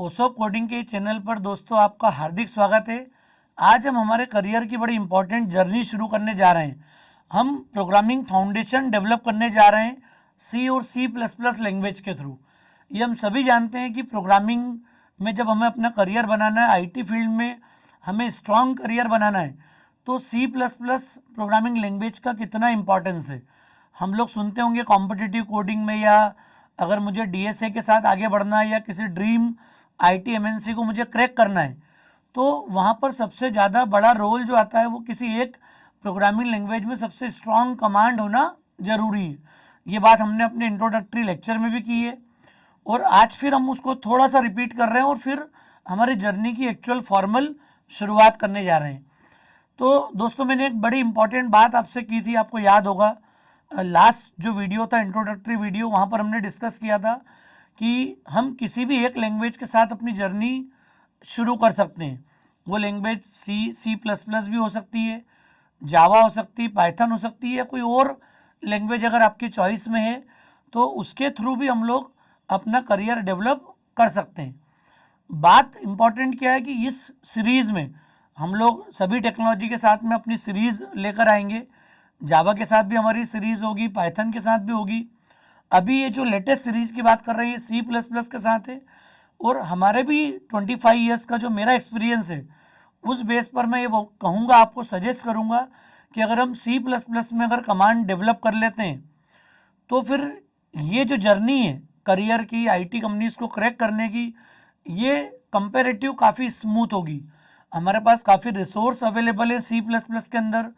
ओसोप coding के channel पर दोस्तों आपका हार्दिक स्वागत है। आज हम हमारे करियर की बड़ी इंपॉर्टेंट जर्नी शुरू करने जा रहे हैं। हम प्रोग्रामिंग फाउंडेशन डेवलप करने जा रहे हैं सी और सी प्लस प्लस लैंग्वेज के थ्रू। ये हम सभी जानते हैं कि प्रोग्रामिंग में जब हमें अपना करियर बनाना है, आईटी फील्ड में हमें स्ट्रॉन्ग करियर बनाना है, तो C plus plus programming language का कितना इम्पोर्टेंस है। हम लोग सुनते होंगे कॉम्पिटिटिव कोडिंग में, या अगर मुझे डीएसए के साथ आगे बढ़ना है या किसी ड्रीम आईटी एमएनसी को मुझे क्रैक करना है, तो वहाँ पर सबसे ज़्यादा बड़ा रोल जो आता है वो किसी एक प्रोग्रामिंग लैंग्वेज में सबसे स्ट्रॉन्ग कमांड होना ज़रूरी है। ये बात हमने अपने इंट्रोडक्टरी लेक्चर में भी की है और आज फिर हम उसको थोड़ा सा रिपीट कर रहे हैं और फिर हमारी जर्नी की एक्चुअल फॉर्मल शुरुआत करने जा रहे हैं। तो दोस्तों, मैंने एक बड़ी इंपॉर्टेंट बात आपसे की थी, आपको याद होगा लास्ट जो वीडियो था, इंट्रोडक्टरी वीडियो, वहाँ पर हमने डिस्कस किया था कि हम किसी भी एक लैंग्वेज के साथ अपनी जर्नी शुरू कर सकते हैं। वो लैंग्वेज सी प्लस प्लस भी हो सकती है, जावा हो सकती है, पाइथन हो सकती है, या कोई और लैंग्वेज अगर आपकी चॉइस में है तो उसके थ्रू भी हम लोग अपना करियर डेवलप कर सकते हैं। बात इम्पॉर्टेंट क्या है कि इस सीरीज़ में हम लोग सभी टेक्नोलॉजी के साथ में अपनी सीरीज़ लेकर आएंगे। जावा के साथ भी हमारी सीरीज़ होगी, पाइथन के साथ भी होगी। अभी ये जो लेटेस्ट सीरीज़ की बात कर रहे हैं सी प्लस प्लस के साथ है, और हमारे भी 25 ईयर्स का जो मेरा एक्सपीरियंस है उस बेस पर मैं ये कहूँगा, आपको सजेस्ट करूँगा कि अगर हम सी प्लस प्लस में अगर कमांड डेवलप कर लेते हैं तो फिर ये जो जर्नी है करियर की, आईटी कंपनीज को क्रैक करने की, ये कंपेरेटिव काफ़ी स्मूथ होगी। हमारे पास काफ़ी रिसोर्स अवेलेबल है सी प्लस प्लस के अंदर।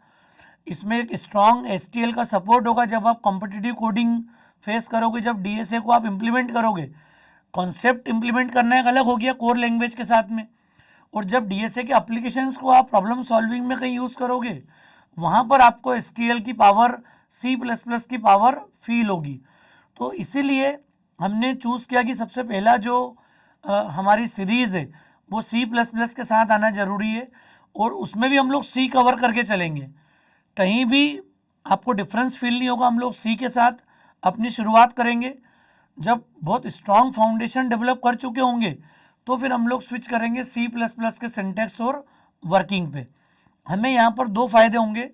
इसमें एक स्ट्रॉन्ग एसटीएल का सपोर्ट होगा जब आप कॉम्पिटिटिव कोडिंग फेस करोगे, जब डीएसए को आप इम्प्लीमेंट करोगे। कॉन्सेप्ट इम्प्लीमेंट करना एक अलग हो गया कोर लैंग्वेज के साथ में, और जब डीएसए के एप्लीकेशंस को आप प्रॉब्लम सॉल्विंग में कहीं यूज़ करोगे, वहाँ पर आपको एसटीएल की पावर, सी प्लस प्लस की पावर फील होगी। तो इसीलिए हमने चूज़ किया कि सबसे पहला जो हमारी सीरीज़ है वो सी प्लस प्लस के साथ आना ज़रूरी है, और उसमें भी हम लोग सी कवर करके चलेंगे। कहीं भी आपको डिफरेंस फील नहीं होगा। हम लोग सी के साथ अपनी शुरुआत करेंगे। जब बहुत स्ट्रॉन्ग फाउंडेशन डेवलप कर चुके होंगे तो फिर हम लोग स्विच करेंगे सी प्लस प्लस के सिंटैक्स और वर्किंग पे। हमें यहाँ पर दो फायदे होंगे।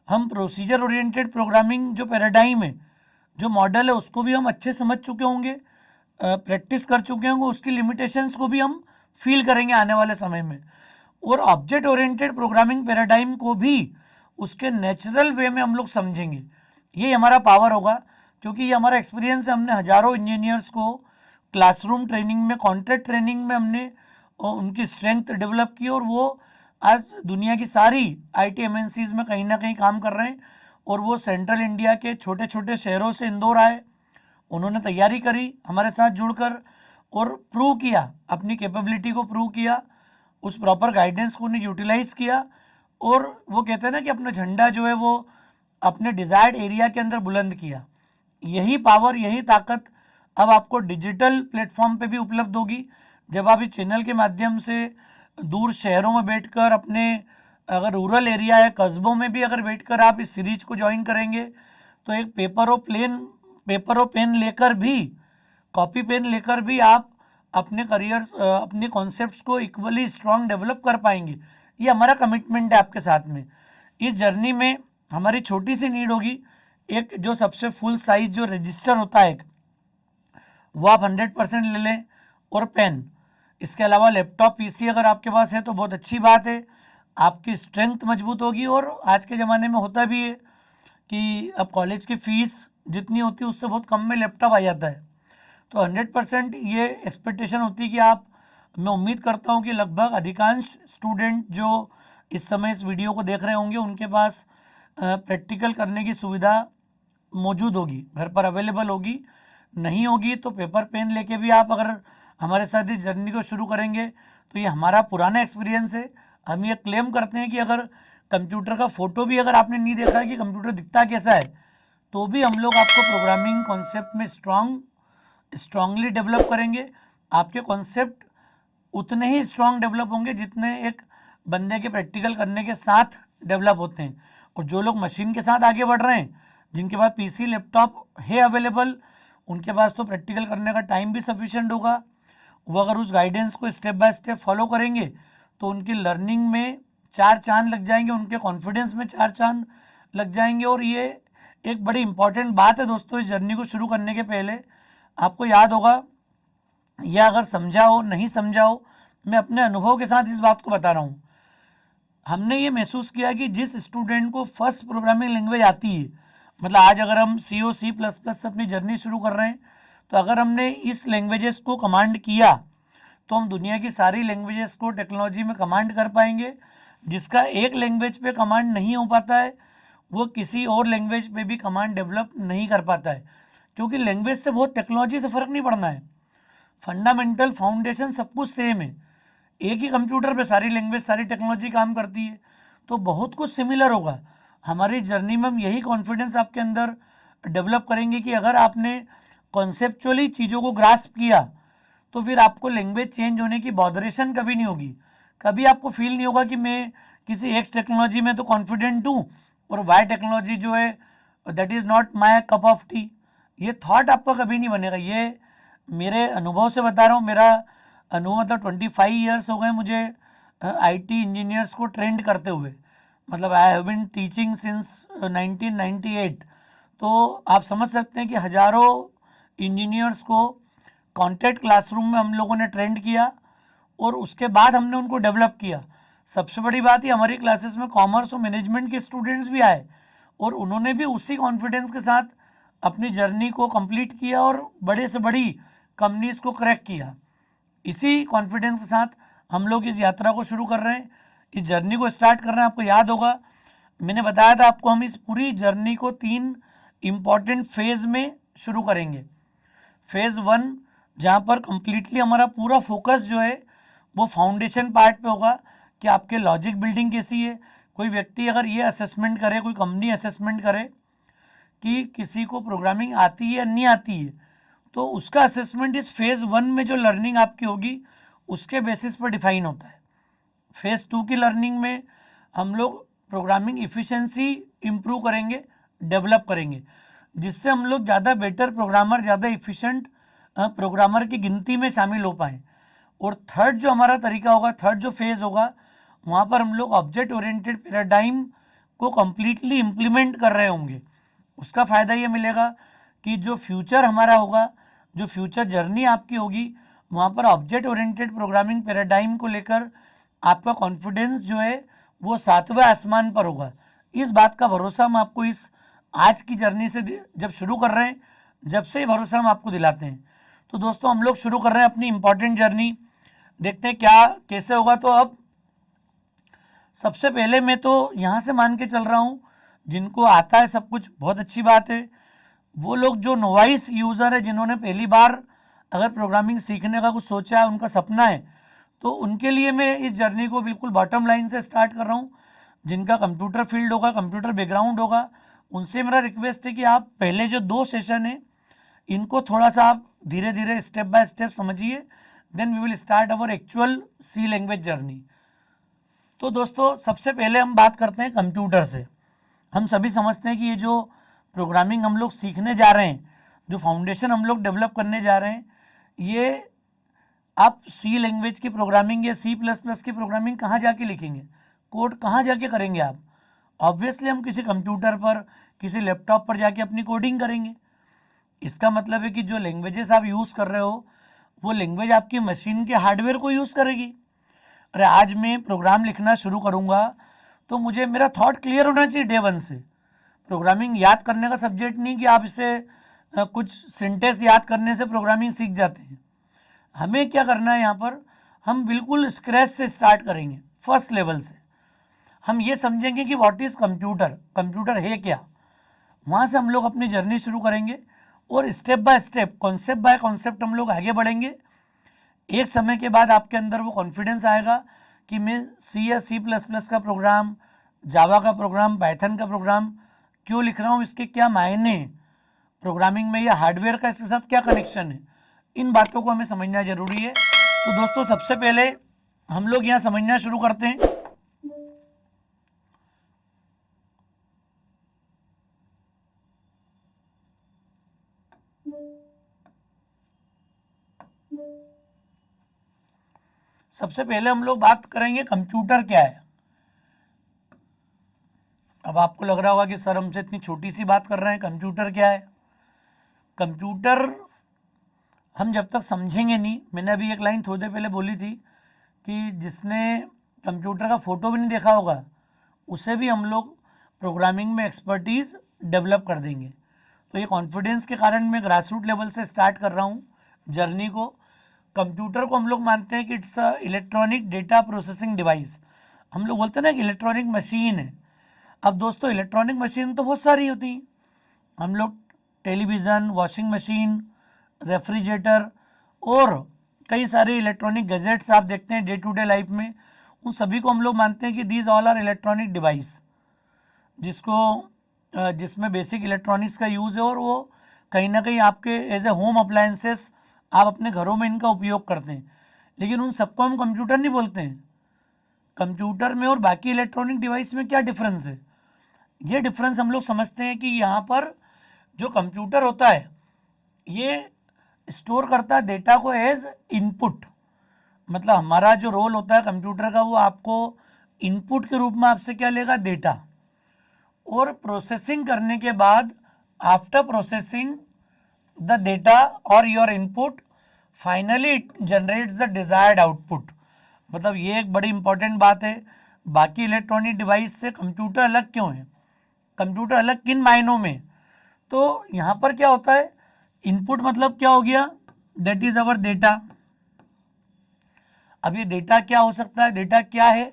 हम प्रोसीजर ओरिएंटेड प्रोग्रामिंग जो पैराडाइम है, जो मॉडल है, उसको भी हम अच्छे समझ चुके होंगे, प्रैक्टिस कर चुके होंगे, उसकी लिमिटेशंस को भी हम फील करेंगे आने वाले समय में। और ऑब्जेक्ट ओरिएंटेड प्रोग्रामिंग पैराडाइम को भी उसके नेचुरल वे में हम लोग समझेंगे। ये हमारा पावर होगा, क्योंकि ये हमारा एक्सपीरियंस है। हमने हज़ारों इंजीनियर्स को क्लासरूम ट्रेनिंग में, कॉन्ट्रैक्ट ट्रेनिंग में हमने उनकी स्ट्रेंथ डेवलप की, और वो आज दुनिया की सारी आईटी एमएनसीज में कहीं ना कहीं काम कर रहे हैं। और वो सेंट्रल इंडिया के छोटे छोटे शहरों से इंदौर आए, उन्होंने तैयारी करी हमारे साथ जुड़कर और प्रूव किया, अपनी कैपेबिलिटी को प्रूव किया, उस प्रॉपर गाइडेंस को उन्हें यूटिलाइज़ किया, और वो कहते हैं ना कि अपना झंडा जो है वो अपने डिज़ायर्ड एरिया के अंदर बुलंद किया। यही पावर, यही ताकत अब आपको डिजिटल प्लेटफॉर्म पे भी उपलब्ध होगी। जब आप इस चैनल के माध्यम से दूर शहरों में बैठकर, अपने अगर रूरल एरिया है, कस्बों में भी अगर बैठकर आप इस सीरीज को ज्वाइन करेंगे, तो एक पेपर और पेन लेकर भी, कॉपी पेन लेकर भी आप अपने करियर, अपने कॉन्सेप्ट्स को इक्वली स्ट्रॉन्ग डेवलप कर पाएंगे। ये हमारा कमिटमेंट है आपके साथ में। इस जर्नी में हमारी छोटी सी नीड होगी, एक जो सबसे फुल साइज जो रजिस्टर होता है वो आप 100% ले लें, और पेन। इसके अलावा लैपटॉप, पीसी अगर आपके पास है तो बहुत अच्छी बात है, आपकी स्ट्रेंथ मजबूत होगी। और आज के ज़माने में होता भी है कि अब कॉलेज की फ़ीस जितनी होती है उससे बहुत कम में लैपटॉप आ जाता है। तो 100% ये एक्सपेक्टेशन होती है कि आप, मैं उम्मीद करता हूँ कि लगभग अधिकांश स्टूडेंट जो इस समय इस वीडियो को देख रहे होंगे उनके पास प्रैक्टिकल करने की सुविधा मौजूद होगी, घर पर अवेलेबल होगी। नहीं होगी तो पेपर पेन लेके भी आप अगर हमारे साथ इस जर्नी को शुरू करेंगे, तो ये हमारा पुराना एक्सपीरियंस है। हम ये क्लेम करते हैं कि अगर कंप्यूटर का फ़ोटो भी अगर आपने नहीं देखा है कि कंप्यूटर दिखता कैसा है, तो भी हम लोग आपको प्रोग्रामिंग कॉन्सेप्ट में स्ट्रांगली डेवलप करेंगे। आपके कॉन्सेप्ट उतने ही स्ट्रांग डेवलप होंगे जितने एक बंदे के प्रैक्टिकल करने के साथ डेवलप होते हैं। और जो लोग मशीन के साथ आगे बढ़ रहे हैं, जिनके पास पीसी लैपटॉप है अवेलेबल, उनके पास तो प्रैक्टिकल करने का टाइम भी सफिशिएंट होगा, वो अगर उस गाइडेंस को स्टेप बाय स्टेप फॉलो करेंगे तो उनकी लर्निंग में 4 चांद लग जाएंगे, उनके कॉन्फिडेंस में 4 चांद लग जाएंगे। और ये एक बड़ी इंपॉर्टेंट बात है दोस्तों, इस जर्नी को शुरू करने के पहले आपको याद होगा, या अगर समझा हो नहीं समझा हो, मैं अपने अनुभव के साथ इस बात को बता रहा हूँ। हमने ये महसूस किया कि जिस स्टूडेंट को फर्स्ट प्रोग्रामिंग लैंग्वेज आती है, मतलब आज अगर हम सी ओ सी प्लस प्लस से अपनी जर्नी शुरू कर रहे हैं, तो अगर हमने इस लैंग्वेजेस को कमांड किया तो हम दुनिया की सारी लैंग्वेजेस को टेक्नोलॉजी में कमांड कर पाएंगे। जिसका एक लैंग्वेज पे कमांड नहीं हो पाता है वो किसी और लैंग्वेज पे भी कमांड डेवलप नहीं कर पाता है, क्योंकि लैंग्वेज से बहुत टेक्नोलॉजी से फ़र्क नहीं पड़ना है। फंडामेंटल फाउंडेशन सब कुछ सेम है, एक ही कंप्यूटर पे सारी लैंग्वेज सारी टेक्नोलॉजी काम करती है, तो बहुत कुछ सिमिलर होगा। हमारी जर्नी में हम यही कॉन्फिडेंस आपके अंदर डेवलप करेंगे कि अगर आपने कॉन्सेप्चुअली चीज़ों को ग्रास्प किया तो फिर आपको लैंग्वेज चेंज होने की बॉदरेशन कभी नहीं होगी। कभी आपको फील नहीं होगा कि मैं किसी एक्स टेक्नोलॉजी में तो कॉन्फिडेंट हूँ और वाई टेक्नोलॉजी जो है that is not my cup of T. ये थॉट आपका कभी नहीं बनेगा। ये मेरे अनुभव से बता रहा हूँ। मेरा अनुभव मतलब 25 ईयर्स हो गए मुझे आईटी इंजीनियर्स को ट्रेंड करते हुए, मतलब I have been teaching since 1998। तो आप समझ सकते हैं कि हज़ारों इंजीनियर्स को कॉन्टेक्ट क्लासरूम में हम लोगों ने ट्रेंड किया और उसके बाद हमने उनको डेवलप किया। सबसे बड़ी बात ये, हमारी क्लासेस में कॉमर्स और मैनेजमेंट के स्टूडेंट्स भी आए और उन्होंने भी उसी कॉन्फिडेंस के साथ अपनी जर्नी को कंप्लीट किया और बड़े से बड़ी कंपनीज को क्रैक किया। इसी कॉन्फिडेंस के साथ हम लोग इस यात्रा को शुरू कर रहे हैं, इस जर्नी को स्टार्ट कर रहे हैं। आपको याद होगा मैंने बताया था आपको, हम इस पूरी जर्नी को 3 इम्पॉर्टेंट फेज़ में शुरू करेंगे। फेज़ 1 जहाँ पर कंप्लीटली हमारा पूरा फोकस जो है वो फाउंडेशन पार्ट पे होगा कि आपके लॉजिक बिल्डिंग कैसी है। कोई व्यक्ति अगर ये असेसमेंट करे, कोई कंपनी असेसमेंट करे कि किसी को प्रोग्रामिंग आती है या नहीं आती है, तो उसका असेसमेंट इस फेज़ 1 में जो लर्निंग आपकी होगी उसके बेसिस पर डिफाइन होता है। फेज़ 2 की लर्निंग में हम लोग प्रोग्रामिंग इफ़िशेंसी इम्प्रूव करेंगे, डेवलप करेंगे, जिससे हम लोग ज़्यादा बेटर प्रोग्रामर, ज़्यादा इफ़िशेंट प्रोग्रामर की गिनती में शामिल हो पाएँ। और थर्ड जो हमारा तरीका होगा, थर्ड जो फेज़ होगा, वहाँ पर हम लोग ऑब्जेक्ट ओरिएंटेड पैराडाइम को कम्प्लीटली इम्प्लीमेंट कर रहे होंगे। उसका फ़ायदा ये मिलेगा कि जो फ्यूचर हमारा होगा, जो फ्यूचर जर्नी आपकी होगी, वहाँ पर ऑब्जेक्ट ओरिएंटेड प्रोग्रामिंग पैराडाइम को लेकर आपका कॉन्फिडेंस जो है वो 7वें आसमान पर होगा। इस बात का भरोसा हम आपको इस आज की जर्नी से जब शुरू कर रहे हैं, जब से ये भरोसा हम आपको दिलाते हैं। तो दोस्तों हम लोग शुरू कर रहे हैं अपनी इम्पॉर्टेंट जर्नी, देखते हैं क्या कैसे होगा। तो अब सबसे पहले मैं तो यहाँ से मान के चल रहा हूँ, जिनको आता है सब कुछ बहुत अच्छी बात है। वो लोग जो नोवाइस यूज़र है, जिन्होंने पहली बार अगर प्रोग्रामिंग सीखने का कुछ सोचा है, उनका सपना है, तो उनके लिए मैं इस जर्नी को बिल्कुल बॉटम लाइन से स्टार्ट कर रहा हूँ। जिनका कंप्यूटर फील्ड होगा, कंप्यूटर बैकग्राउंड होगा, उनसे मेरा रिक्वेस्ट है कि आप पहले जो 2 सेशन हैं इनको थोड़ा सा आप धीरे धीरे स्टेप बाय स्टेप समझिए, then we will start our actual C language journey. तो दोस्तों सबसे पहले हम बात करते हैं कंप्यूटर से। हम सभी समझते हैं कि ये जो प्रोग्रामिंग हम लोग सीखने जा रहे हैं, जो फाउंडेशन हम लोग डेवलप करने जा रहे हैं, ये आप सी लैंग्वेज की प्रोग्रामिंग या सी प्लस प्लस की प्रोग्रामिंग कहाँ जाके लिखेंगे, कोड कहाँ जाके करेंगे आप? ऑब्वियसली हम किसी कंप्यूटर पर, किसी लैपटॉप पर जाके अपनी कोडिंग करेंगे। इसका मतलब है कि जो लैंग्वेजेस आप यूज़ कर रहे हो वो लैंग्वेज आपकी मशीन के हार्डवेयर को यूज़ करेगी। अरे आज मैं प्रोग्राम लिखना शुरू करूँगा तो मुझे मेरा थॉट क्लियर होना चाहिए डे 1 से। प्रोग्रामिंग याद करने का सब्जेक्ट नहीं कि आप इसे कुछ सिंटेक्स याद करने से प्रोग्रामिंग सीख जाते हैं। हमें क्या करना है यहाँ पर, हम बिल्कुल स्क्रैच से स्टार्ट करेंगे, फर्स्ट लेवल से। हम ये समझेंगे कि व्हाट इज़ कंप्यूटर, कंप्यूटर है क्या, वहाँ से हम लोग अपनी जर्नी शुरू करेंगे और step by step, concept bye concept हम लोग आगे बढ़ेंगे। एक समय के बाद आपके अंदर वो कॉन्फिडेंस आएगा कि मैं सी या सी प्लस प्लस का प्रोग्राम, जावा का प्रोग्राम, पाइथन का प्रोग्राम क्यों लिख रहा हूँ, इसके क्या मायने हैं प्रोग्रामिंग में, या हार्डवेयर का इसके साथ क्या कनेक्शन है। इन बातों को हमें समझना जरूरी है। तो दोस्तों सबसे पहले हम लोग यहाँ समझना शुरू करते हैं। सबसे पहले हम लोग बात करेंगे कंप्यूटर क्या है। अब आपको लग रहा होगा कि सर हमसे इतनी छोटी सी बात कर रहे हैं, कंप्यूटर क्या है। कंप्यूटर हम जब तक समझेंगे नहीं, मैंने अभी एक लाइन थोड़ी देर पहले बोली थी कि जिसने कंप्यूटर का फ़ोटो भी नहीं देखा होगा उसे भी हम लोग प्रोग्रामिंग में एक्सपर्टीज़ डेवलप कर देंगे। तो ये कॉन्फिडेंस के कारण मैं ग्रास रूट लेवल से स्टार्ट कर रहा हूँ जर्नी को। कंप्यूटर को हम लोग मानते हैं कि it's a electronic data processing device. हम लोग बोलते हैं ना कि इलेक्ट्रॉनिक मशीन है। अब दोस्तों इलेक्ट्रॉनिक मशीन तो बहुत सारी होती हैं। हम लोग टेलीविज़न, वॉशिंग मशीन, रेफ्रिजरेटर और कई सारे इलेक्ट्रॉनिक गैजेट्स आप देखते हैं डे टू डे लाइफ में, उन सभी को हम लोग मानते हैं कि these all are electronic device, जिसमें बेसिक इलेक्ट्रॉनिक्स का यूज़ है और वो कहीं ना कहीं आपके एज ए होम अप्लायंसेस आप अपने घरों में इनका उपयोग करते हैं। लेकिन उन सबको हम कंप्यूटर नहीं बोलते हैं। कंप्यूटर में और बाकी इलेक्ट्रॉनिक डिवाइस में क्या डिफरेंस है, ये डिफरेंस हम लोग समझते हैं कि यहाँ पर जो कंप्यूटर होता है ये स्टोर करता है डेटा को एज इनपुट। मतलब हमारा जो रोल होता है कंप्यूटर का, वो आपको इनपुट के रूप में आपसे क्या लेगा, डेटा, और प्रोसेसिंग करने के बाद आफ्टर प्रोसेसिंग द डेटा और your input finally it generates the desired output. मतलब ये एक बड़ी इंपॉर्टेंट बात है। बाकी इलेक्ट्रॉनिक डिवाइस से कंप्यूटर अलग क्यों है, कंप्यूटर अलग किन मायनों में, तो यहाँ पर क्या होता है, इनपुट मतलब क्या हो गया, दैट इज अवर डेटा। अब ये डेटा क्या हो सकता है, डेटा क्या है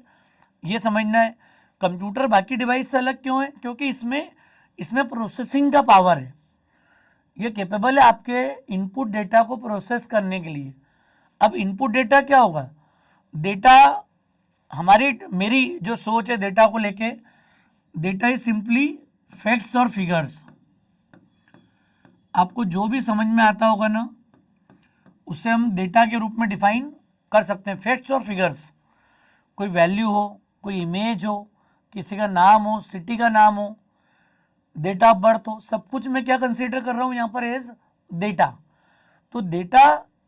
ये समझना है। कंप्यूटर बाकी डिवाइस से अलग क्यों है, क्योंकि इसमें प्रोसेसिंग का पावर है। ये कैपेबल है आपके इनपुट डेटा को प्रोसेस करने के लिए। अब इनपुट डेटा क्या होगा, डेटा मेरी जो सोच है डेटा को लेके, डेटा इज सिंपली फैक्ट्स और फिगर्स। आपको जो भी समझ में आता होगा ना उसे हम डेटा के रूप में डिफाइन कर सकते हैं, फैक्ट्स और फिगर्स। कोई वैल्यू हो, कोई इमेज हो, किसी का नाम हो, सिटी का नाम हो, डेट ऑफ बर्थ हो, सब कुछ मैं क्या कंसीडर कर रहा हूँ यहाँ पर एज डेटा। तो डेटा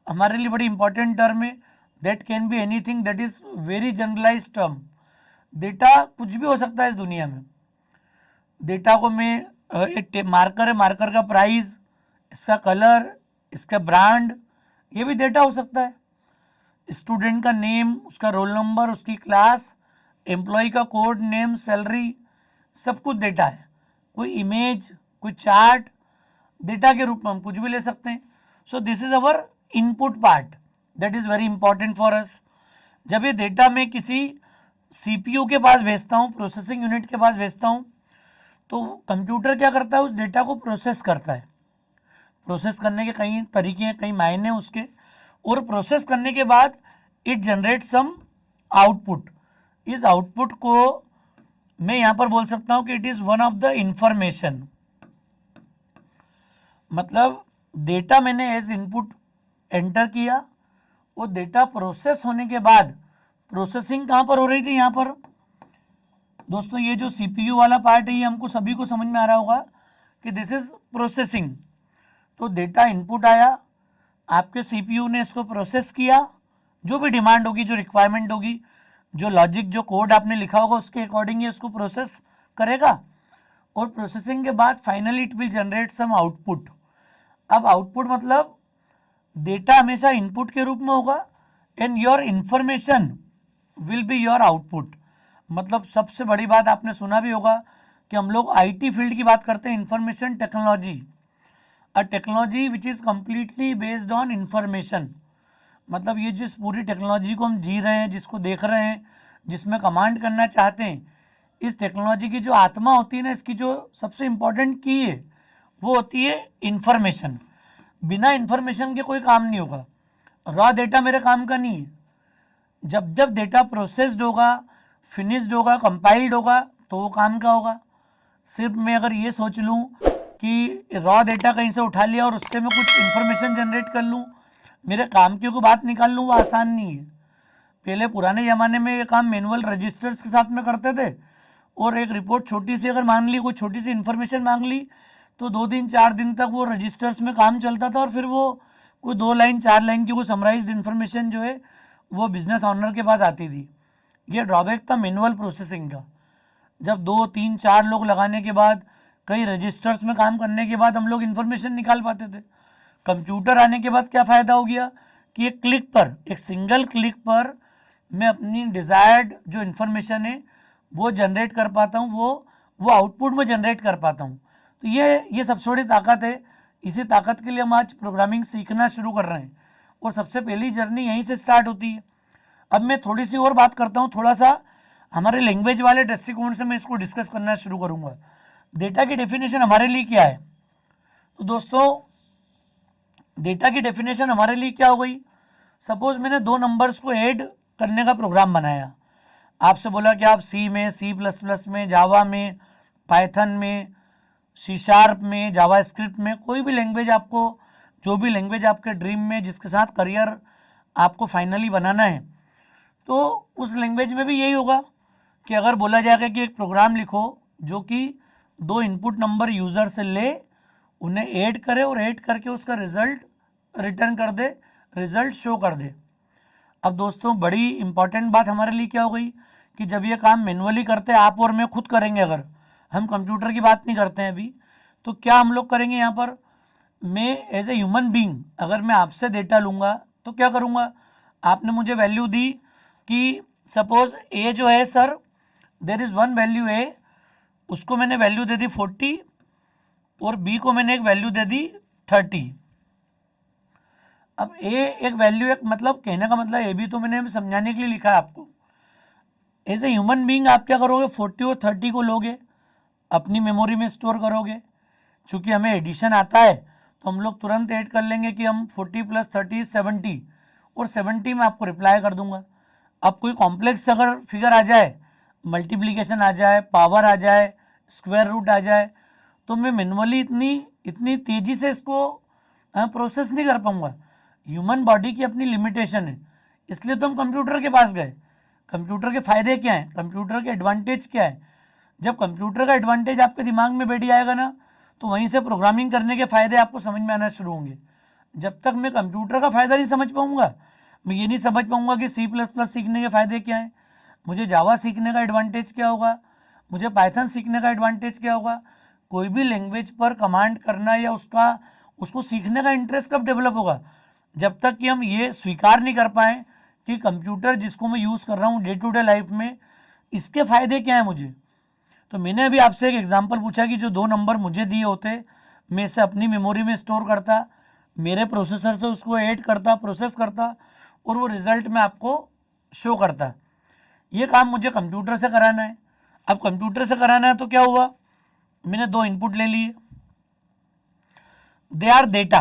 हमारे लिए बड़ी इंपॉर्टेंट टर्म है। That can be anything, that is very generalise term. Data कुछ भी हो सकता है इस दुनिया में। डेटा को मैं एक मार्कर है, मार्कर का प्राइस, इसका कलर, इसका ब्रांड, ये भी डेटा हो सकता है। स्टूडेंट का नेम, उसका रोल नंबर, उसकी क्लास, एम्प्लॉय का कोड नेम, सैलरी, सब कुछ डेटा है। कोई इमेज, कोई चार्ट, डेटा के रूप में हम कुछ भी ले सकते हैं। So this is our input part, that is very important for us. जब ये डेटा मैं किसी सीपीयू के पास भेजता हूँ, प्रोसेसिंग यूनिट के पास भेजता हूँ, तो कंप्यूटर क्या करता है, उस डेटा को प्रोसेस करता है। प्रोसेस करने के कई तरीके हैं, कई मायने हैं उसके, और प्रोसेस करने के बाद इट जनरेट सम आउटपुट। इस आउटपुट को मैं यहां पर बोल सकता हूं कि it is one of the information. मतलब डेटा मैंने एज इनपुट एंटर किया, वो डेटा प्रोसेस होने के बाद प्रोसेसिंग कहां पर हो रही थी, यहां पर दोस्तों ये जो सीपीयू वाला पार्ट है ये हमको सभी को समझ में आ रहा होगा कि दिस इज प्रोसेसिंग। तो डेटा इनपुट आया, आपके सीपीयू ने इसको प्रोसेस किया, जो भी डिमांड होगी, जो रिक्वायरमेंट होगी, जो लॉजिक, जो कोड आपने लिखा होगा उसके अकॉर्डिंग ये इसको प्रोसेस करेगा, और प्रोसेसिंग के बाद finally it will generate some output. अब आउटपुट मतलब डेटा हमेशा इनपुट के रूप में होगा and your information will be your output. मतलब सबसे बड़ी बात आपने सुना भी होगा कि हम लोग आईटी फील्ड की बात करते हैं, information technology, a technology which is completely based on information. मतलब ये जिस पूरी टेक्नोलॉजी को हम जी रहे हैं, जिसको देख रहे हैं, जिसमें कमांड करना चाहते हैं, इस टेक्नोलॉजी की जो आत्मा होती है ना, इसकी जो सबसे इम्पोर्टेंट की है वो होती है इंफॉर्मेशन। बिना इंफॉर्मेशन के कोई काम नहीं होगा। रॉ डेटा मेरे काम का नहीं है। जब जब डेटा प्रोसेस्ड होगा, फिनिश्ड होगा, कंपाइल्ड होगा, तो वो काम का होगा। सिर्फ मैं अगर ये सोच लूँ कि रॉ डेटा कहीं से उठा लिया और उससे मैं कुछ इन्फॉर्मेशन जनरेट कर लूँ, मेरे काम की कोई बात निकाल लूँ, वो आसान नहीं है। पहले पुराने ज़माने में ये काम मैनुअल रजिस्टर्स के साथ में करते थे, और एक रिपोर्ट छोटी सी अगर मांग ली, कोई छोटी सी इन्फॉर्मेशन मांग ली, तो 2 दिन 4 दिन तक वो रजिस्टर्स में काम चलता था, और फिर वो कोई 2 लाइन 4 लाइन की कोई समराइज्ड इन्फॉर्मेशन जो है वो बिजनेस ऑनर के पास आती थी। ये ड्रॉबैक था मैनुअल प्रोसेसिंग का। जब 2 3 4 लोग लगाने के बाद, कई रजिस्टर्स में काम करने के बाद हम लोग इन्फॉर्मेशन निकाल पाते थे। कंप्यूटर आने के बाद क्या फ़ायदा हो गया कि एक क्लिक पर, एक सिंगल क्लिक पर मैं अपनी डिज़ायर्ड जो इन्फॉर्मेशन है वो जनरेट कर पाता हूँ, वो आउटपुट में जनरेट कर पाता हूँ। तो ये सबसे बड़ी ताकत है। इसी ताकत के लिए हम आज प्रोग्रामिंग सीखना शुरू कर रहे हैं और सबसे पहली जर्नी यहीं से स्टार्ट होती है। अब मैं थोड़ी सी और बात करता हूँ, थोड़ा सा हमारे लैंग्वेज वाले दृष्टिकोण से मैं इसको डिस्कस करना शुरू करूँगा। डेटा की डेफिनेशन हमारे लिए क्या है? तो दोस्तों, डेटा की डेफिनेशन हमारे लिए क्या हो गई? सपोज मैंने 2 नंबर्स को ऐड करने का प्रोग्राम बनाया। आपसे बोला कि आप सी में, C++ में, जावा में, पाइथन में, C# में, जावा स्क्रिप्ट में, कोई भी लैंग्वेज आपको, जो भी लैंग्वेज आपके ड्रीम में जिसके साथ करियर आपको फाइनली बनाना है, तो उस लैंग्वेज में भी यही होगा कि अगर बोला जाएगा कि एक प्रोग्राम लिखो जो कि 2 इनपुट नंबर यूज़र से ले, उन्हें ऐड करे और ऐड करके उसका रिजल्ट रिटर्न कर दे, रिजल्ट शो कर दे। अब दोस्तों, बड़ी इंपॉर्टेंट बात हमारे लिए क्या हो गई कि जब ये काम मैनुअली करते हैं, आप और मैं खुद करेंगे, अगर हम कंप्यूटर की बात नहीं करते हैं अभी, तो क्या हम लोग करेंगे यहाँ पर? मैं एज ए ह्यूमन बीइंग अगर मैं आपसे डेटा लूँगा तो क्या करूँगा? आपने मुझे वैल्यू दी कि सपोज ए जो है sir, there is one value A, उसको मैंने वैल्यू दे दी 40 और बी को मैंने एक वैल्यू दे दी 30। अब ए एक वैल्यू, एक मतलब कहने का मतलब ए भी तो मैंने समझाने के लिए लिखा है आपको। एज ए ह्यूमन बीइंग आप क्या करोगे? 40 और 30 को लोगे, अपनी मेमोरी में स्टोर करोगे। चूँकि हमें एडिशन आता है तो हम लोग तुरंत ऐड कर लेंगे कि हम 40 + 30 70, और 70 में आपको रिप्लाई कर दूंगा। अब कोई कॉम्प्लेक्स अगर फिगर आ जाए, मल्टीप्लिकेशन आ जाए, पावर आ जाए, स्क्वायर रूट आ जाए, तो मैं मैनुअली इतनी तेज़ी से इसको प्रोसेस नहीं कर पाऊँगा। ह्यूमन बॉडी की अपनी लिमिटेशन है, इसलिए तो हम कंप्यूटर के पास गए। कंप्यूटर के फ़ायदे क्या हैं? कंप्यूटर के एडवांटेज क्या है? जब कंप्यूटर का एडवांटेज आपके दिमाग में बैठ जाएगा ना, तो वहीं से प्रोग्रामिंग करने के फ़ायदे आपको समझ में आना शुरू होंगे। जब तक मैं कंप्यूटर का फ़ायदा नहीं समझ पाऊँगा, मैं ये नहीं समझ पाऊँगा कि C++ सीखने के फ़ायदे क्या हैं, मुझे जावा सीखने का एडवांटेज क्या होगा, मुझे पाइथन सीखने का एडवांटेज क्या होगा। कोई भी लैंग्वेज पर कमांड करना या उसको सीखने का इंटरेस्ट कब डेवलप होगा? जब तक कि हम ये स्वीकार नहीं कर पाएँ कि कंप्यूटर जिसको मैं यूज़ कर रहा हूँ डे टू डे लाइफ में, इसके फ़ायदे क्या हैं मुझे। तो मैंने अभी आपसे एक एग्जांपल पूछा कि जो 2 नंबर मुझे दिए होते, मैं इसे अपनी मेमोरी में स्टोर करता, मेरे प्रोसेसर से उसको ऐड करता, प्रोसेस करता, और वो रिज़ल्ट में आपको शो करता। ये काम मुझे कंप्यूटर से कराना है। अब कंप्यूटर से कराना है तो क्या हुआ? मैंने 2 इनपुट ले लिए, दे आर डेटा।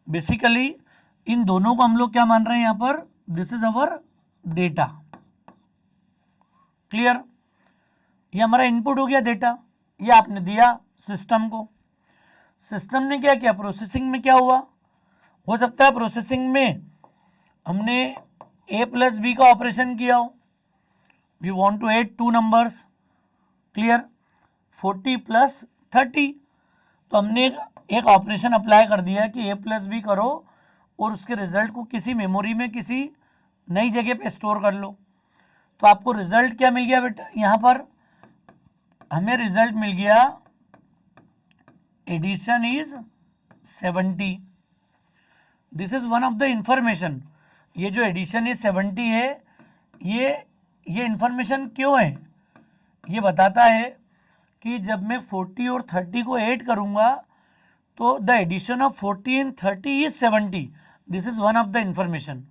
बेसिकली इन दोनों को हम लोग क्या मान रहे हैं यहाँ पर? This is our data. Clear? ये हमारा इनपुट हो गया डेटा, ये आपने दिया सिस्टम को। सिस्टम ने क्या किया? प्रोसेसिंग में क्या हुआ? हो सकता है प्रोसेसिंग में हमने A + B का ऑपरेशन किया हो। We want to add 2 numbers. Clear? 40 + 30, तो हमने एक ऑपरेशन अप्लाई कर दिया कि A + B करो और उसके रिजल्ट को किसी मेमोरी में किसी नई जगह पे स्टोर कर लो। तो आपको रिजल्ट क्या मिल गया बेटा? यहाँ पर हमें रिजल्ट मिल गया addition is 70। This is one of the information. ये जो एडिशन इज 70 है, ये इंफॉर्मेशन क्यों है? ये बताता है कि जब मैं 40 और 30 को ऐड करूंगा तो the addition of 40 and 30 is 70। This is one of the information.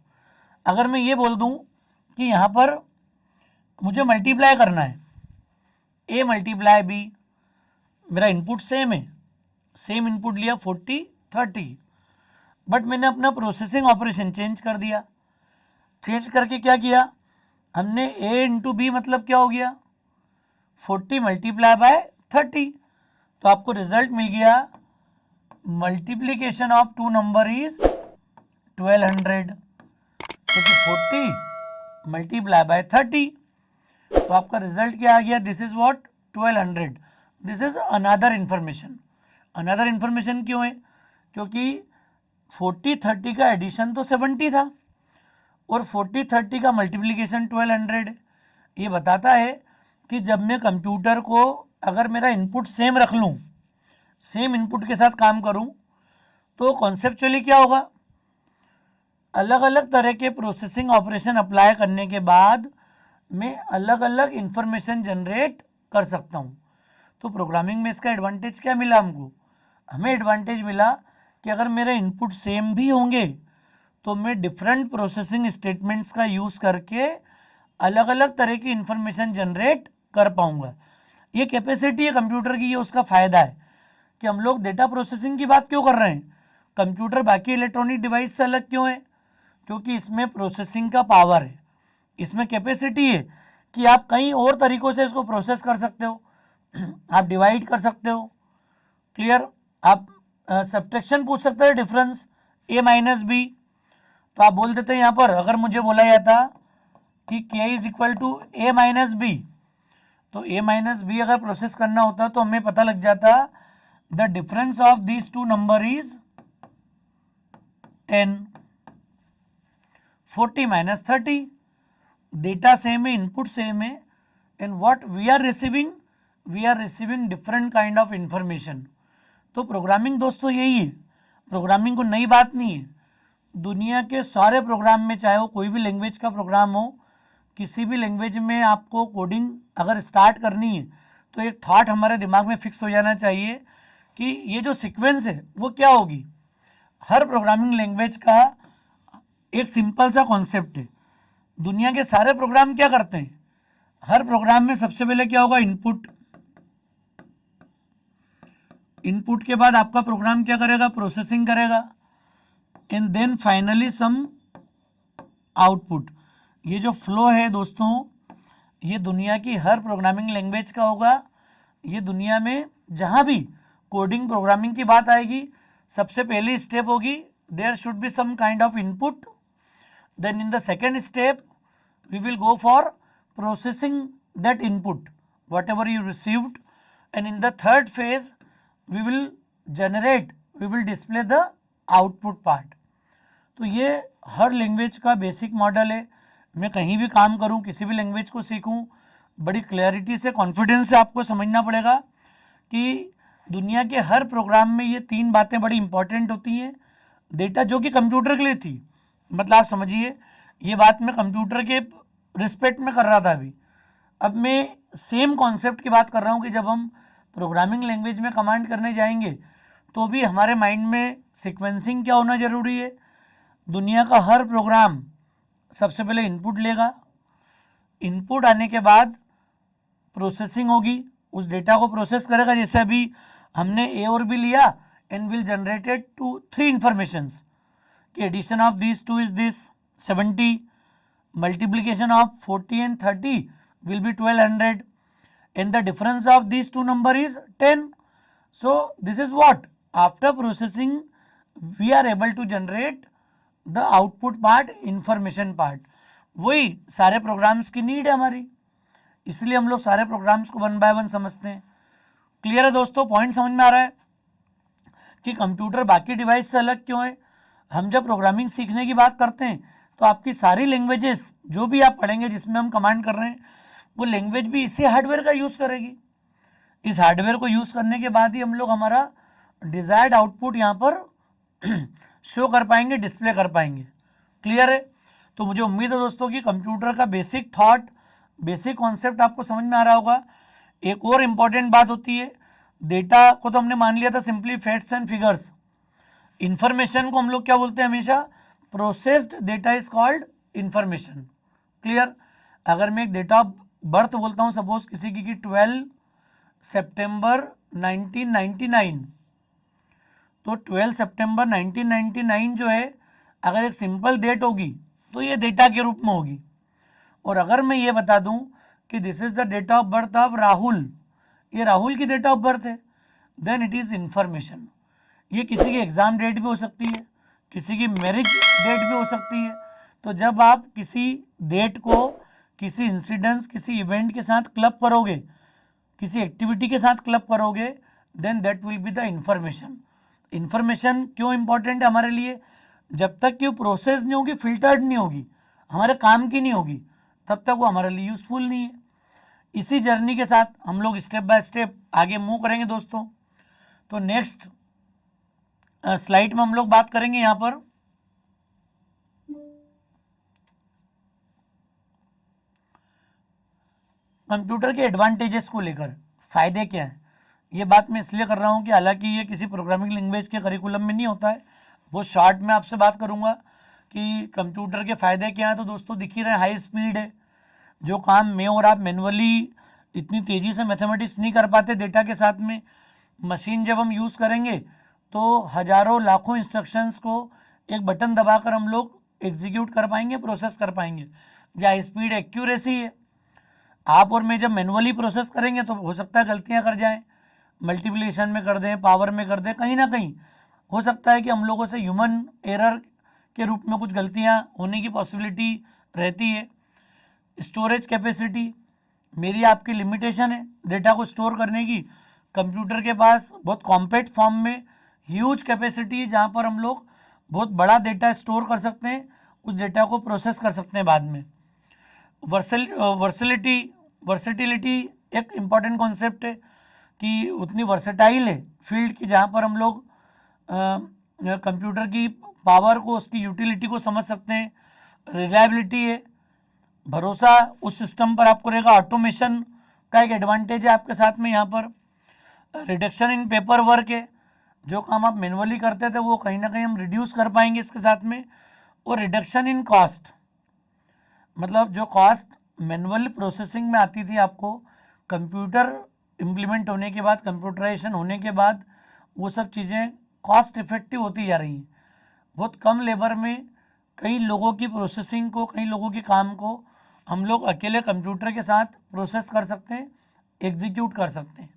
अगर मैं ये बोल दूं कि यहाँ पर मुझे मल्टीप्लाई करना है, A × B, मेरा इनपुट सेम है, सेम इनपुट लिया 40 30, बट मैंने अपना प्रोसेसिंग ऑपरेशन चेंज कर दिया। चेंज करके क्या किया हमने? A × B मतलब क्या हो गया? 40 × 30। तो आपको रिजल्ट मिल गया मल्टीप्लीकेशन ऑफ 2 नंबर इज 1200, क्योंकि 40 × 30, तो आपका रिजल्ट क्या आ गया? This is what? 1200। This is another information. Another information क्यों है? क्योंकि 40 30 का एडिशन तो 70 था और 40-30 का मल्टीप्लिकेशन 1200 है। ये बताता है कि जब मैं कंप्यूटर को अगर मेरा इनपुट सेम रख लूँ, सेम इनपुट के साथ काम करूँ, तो कॉन्सेप्चुअली क्या होगा, अलग अलग तरह के प्रोसेसिंग ऑपरेशन अप्लाई करने के बाद मैं अलग अलग इंफॉर्मेशन जनरेट कर सकता हूँ। तो प्रोग्रामिंग में इसका एडवांटेज क्या मिला हमको, हमें एडवांटेज मिला कि अगर मेरे इनपुट सेम भी होंगे तो मैं डिफरेंट प्रोसेसिंग स्टेटमेंट्स का यूज़ करके अलग अलग तरह की इंफॉर्मेशन जनरेट कर पाऊँगा। ये कैपेसिटी है कंप्यूटर की, ये उसका फ़ायदा है कि हम लोग डेटा प्रोसेसिंग की बात क्यों कर रहे हैं, कंप्यूटर बाकी इलेक्ट्रॉनिक डिवाइस से अलग क्यों है, क्योंकि इसमें प्रोसेसिंग का पावर है, इसमें कैपेसिटी है कि आप कई और तरीक़ों से इसको प्रोसेस कर सकते हो। आप डिवाइड कर सकते हो, क्लियर, आप सब्ट्रैक्शन पूछ सकते हो, डिफरेंस a माइनस बी, तो आप बोल देते हैं यहाँ पर, अगर मुझे बोला जाता कि k is equal to a minus B, तो a माइनस बी अगर प्रोसेस करना होता तो हमें पता लग जाता the difference of these two number is 10, 40 minus 30, data same है, इनपुट सेम है, and what we are receiving different kind of information. तो प्रोग्रामिंग दोस्तों यही है, प्रोग्रामिंग को नई बात नहीं है, दुनिया के सारे प्रोग्राम में, चाहे वो कोई भी लैंग्वेज का प्रोग्राम हो, किसी भी लैंग्वेज में आपको कोडिंग अगर स्टार्ट करनी है तो एक थॉट हमारे दिमाग में फिक्स हो जाना चाहिए कि ये जो सीक्वेंस है वो क्या होगी। हर प्रोग्रामिंग लैंग्वेज का एक सिंपल सा कॉन्सेप्ट है, दुनिया के सारे प्रोग्राम क्या करते हैं, हर प्रोग्राम में सबसे पहले क्या होगा, इनपुट, इनपुट के बाद आपका प्रोग्राम क्या करेगा, प्रोसेसिंग करेगा, and then finally some output. ये जो फ्लो है दोस्तों, ये दुनिया की हर प्रोग्रामिंग लैंग्वेज का होगा। ये दुनिया में जहाँ भी कोडिंग प्रोग्रामिंग की बात आएगी, सबसे पहली स्टेप होगी there should be some kind of input, then in the second step we will go for processing that input whatever you received, and in the third phase we will display the output part. तो ये हर language का basic model है। मैं कहीं भी काम करूं, किसी भी लैंग्वेज को सीखूं, बड़ी क्लैरिटी से, कॉन्फिडेंस से आपको समझना पड़ेगा कि दुनिया के हर प्रोग्राम में ये तीन बातें बड़ी इंपॉर्टेंट होती हैं। डेटा जो कि कंप्यूटर के लिए थी, मतलब आप समझिए, ये बात मैं कंप्यूटर के रिस्पेक्ट में कर रहा था अभी, अब मैं सेम कॉन्सेप्ट की बात कर रहा हूँ कि जब हम प्रोग्रामिंग लैंग्वेज में कमांड करने जाएंगे तो भी हमारे माइंड में सीक्वेंसिंग क्या होना ज़रूरी है। दुनिया का हर प्रोग्राम सबसे पहले इनपुट लेगा, इनपुट आने के बाद प्रोसेसिंग होगी, उस डेटा को प्रोसेस करेगा, जैसे अभी हमने ए और बी लिया, and will generated to 3 informations कि addition of this 2 is this 70, multiplication of 40 and 30 will be 1200, and the difference of these two number is 10. So this is what, after processing we are able to generate the output part, information part. वही सारे programmes की need है हमारी, इसलिए हम लोग सारे programmes को 1 by 1 समझते हैं। क्लियर है दोस्तों, पॉइंट समझ में आ रहा है कि कंप्यूटर बाकी डिवाइस से अलग क्यों है। हम जब प्रोग्रामिंग सीखने की बात करते हैं तो आपकी सारी लैंग्वेजेस जो भी आप पढ़ेंगे जिसमें हम कमांड कर रहे हैं, वो लैंग्वेज भी इसी हार्डवेयर का यूज़ करेगी। इस हार्डवेयर को यूज़ करने के बाद ही हम लोग हमारा डिज़ायर्ड आउटपुट यहाँ पर शो कर पाएंगे, डिस्प्ले कर पाएंगे। क्लियर है, तो मुझे उम्मीद है दोस्तों कि कंप्यूटर का बेसिक थॉट, बेसिक कॉन्सेप्ट आपको समझ में आ रहा होगा। एक और इम्पॉर्टेंट बात होती है, डेटा को तो हमने मान लिया था simply facts and figures, information को हम लोग क्या बोलते हैं हमेशा, processed data is called information. Clear, अगर मैं एक डेटा ऑफ बर्थ बोलता हूँ सपोज किसी की 12 सितंबर 1999, तो 12 सितंबर 1999 जो है, अगर एक सिंपल डेट होगी तो ये डेटा के रूप में होगी, और अगर मैं ये बता दूं कि this is the date of birth of Rahul, ये राहुल की डेट ऑफ बर्थ है, देन इट इज़ इंफॉर्मेशन। ये किसी की एग्ज़ाम डेट भी हो सकती है, किसी की मैरिज डेट भी हो सकती है। तो जब आप किसी डेट को किसी इंसिडेंस, किसी इवेंट के साथ क्लब करोगे, किसी एक्टिविटी के साथ क्लब करोगे, then that will be the information. Information क्यों इंपॉर्टेंट है हमारे लिए, जब तक कि वो प्रोसेस नहीं होगी, फिल्टर्ड नहीं होगी, हमारे काम की नहीं होगी तब तक वो हमारे लिए यूज़फुल नहीं है। इसी जर्नी के साथ हम लोग स्टेप बाय स्टेप आगे मूव करेंगे दोस्तों। तो नेक्स्ट स्लाइड में हम लोग बात करेंगे यहाँ पर कंप्यूटर के एडवांटेजेस को लेकर, फ़ायदे क्या हैं। ये बात मैं इसलिए कर रहा हूँ कि हालांकि ये किसी प्रोग्रामिंग लैंग्वेज के करिकुलम में नहीं होता है, वो शॉर्ट में आपसे बात करूँगा कि कंप्यूटर के फ़ायदे क्या हैं। तो दोस्तों दिख ही रहे, हाई स्पीड है, जो काम मैं और आप मैनुअली इतनी तेज़ी से मैथमेटिक्स नहीं कर पाते डेटा के साथ में, मशीन जब हम यूज़ करेंगे तो हज़ारों लाखों इंस्ट्रक्शंस को एक बटन दबाकर हम लोग एग्जीक्यूट कर पाएंगे, प्रोसेस कर पाएंगे। या हाई स्पीड एक्यूरेसी है, आप और मैं जब मैनुअली प्रोसेस करेंगे तो हो सकता है गलतियां कर जाएं, मल्टीप्लिकेशन में कर दें, पावर में कर दें, कहीं ना कहीं हो सकता है कि हम लोगों से ह्यूमन एरर के रूप में कुछ गलतियां होने की पॉसिबिलिटी रहती है। स्टोरेज कैपेसिटी, मेरी आपकी लिमिटेशन है डेटा को स्टोर करने की। कंप्यूटर के पास बहुत कॉम्पैक्ट फॉर्म में ह्यूज कैपेसिटी है, जहाँ पर हम लोग बहुत बड़ा डेटा स्टोर कर सकते हैं, उस डेटा को प्रोसेस कर सकते हैं बाद में। वर्सेटिलिटी एक इम्पॉर्टेंट कॉन्सेप्ट है कि उतनी वर्सेटाइल है फील्ड की, जहाँ पर हम लोग कंप्यूटर की पावर को, उसकी यूटिलिटी को समझ सकते हैं। रिलायबिलिटी है, भरोसा उस सिस्टम पर आपको रहेगा। ऑटोमेशन का एक एडवांटेज है आपके साथ में यहाँ पर। रिडक्शन इन पेपर वर्क है, जो काम आप मैनुअली करते थे वो कहीं ना कहीं हम रिड्यूस कर पाएंगे इसके साथ में। और रिडक्शन इन कॉस्ट, मतलब जो कॉस्ट मैनुअल प्रोसेसिंग में आती थी आपको, कंप्यूटर इम्प्लीमेंट होने के बाद, कंप्यूटराइजेशन होने के बाद वो सब चीज़ें कॉस्ट इफेक्टिव होती जा रही हैं। बहुत कम लेबर में कई लोगों की प्रोसेसिंग को, कई लोगों के काम को हम लोग अकेले कंप्यूटर के साथ प्रोसेस कर सकते हैं, एग्जीक्यूट कर सकते हैं।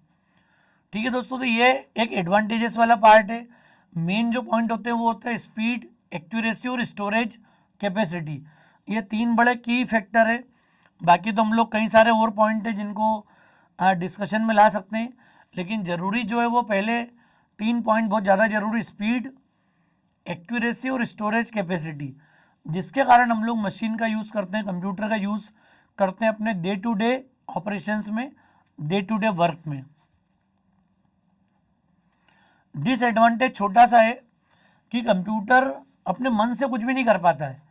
ठीक है दोस्तों, तो ये एक एडवांटेजेस वाला पार्ट है। मेन जो पॉइंट होते हैं वो होते हैं स्पीड, एक्यूरेसी और स्टोरेज कैपेसिटी। ये तीन बड़े की फैक्टर है। बाकी तो हम लोग कई सारे और पॉइंट है जिनको डिस्कशन में ला सकते हैं, लेकिन ज़रूरी जो है वो पहले तीन पॉइंट बहुत ज़्यादा ज़रूरी, स्पीड, एक्यूरेसी और स्टोरेज कैपेसिटी, जिसके कारण हम लोग मशीन का यूज़ करते हैं, कंप्यूटर का यूज़ करते हैं अपने डे टू डे ऑपरेशंस में, डे टू डे वर्क में। डिसएडवांटेज छोटा सा है कि कंप्यूटर अपने मन से कुछ भी नहीं कर पाता है।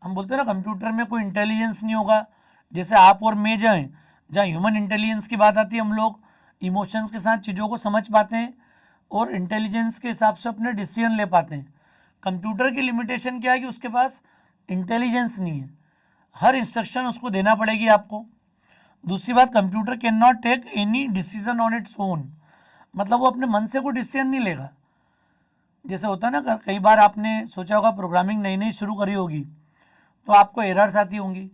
हम बोलते हैं ना कंप्यूटर में कोई इंटेलिजेंस नहीं होगा, जैसे आप और मैं जाएं, जहाँ ह्यूमन इंटेलिजेंस की बात आती है, हम लोग इमोशंस के साथ चीज़ों को समझ पाते हैं और इंटेलिजेंस के हिसाब से अपने डिसीजन ले पाते हैं। कंप्यूटर की लिमिटेशन क्या है कि उसके पास इंटेलिजेंस नहीं है, हर इंस्ट्रक्शन उसको देना पड़ेगी आपको। दूसरी बात, computer can not take any decision on its own, मतलब वो अपने मन से कोई डिसीजन नहीं लेगा। जैसे होता है ना, कई बार आपने सोचा होगा प्रोग्रामिंग नई नई शुरू करी होगी तो आपको एरर्स आती होंगी।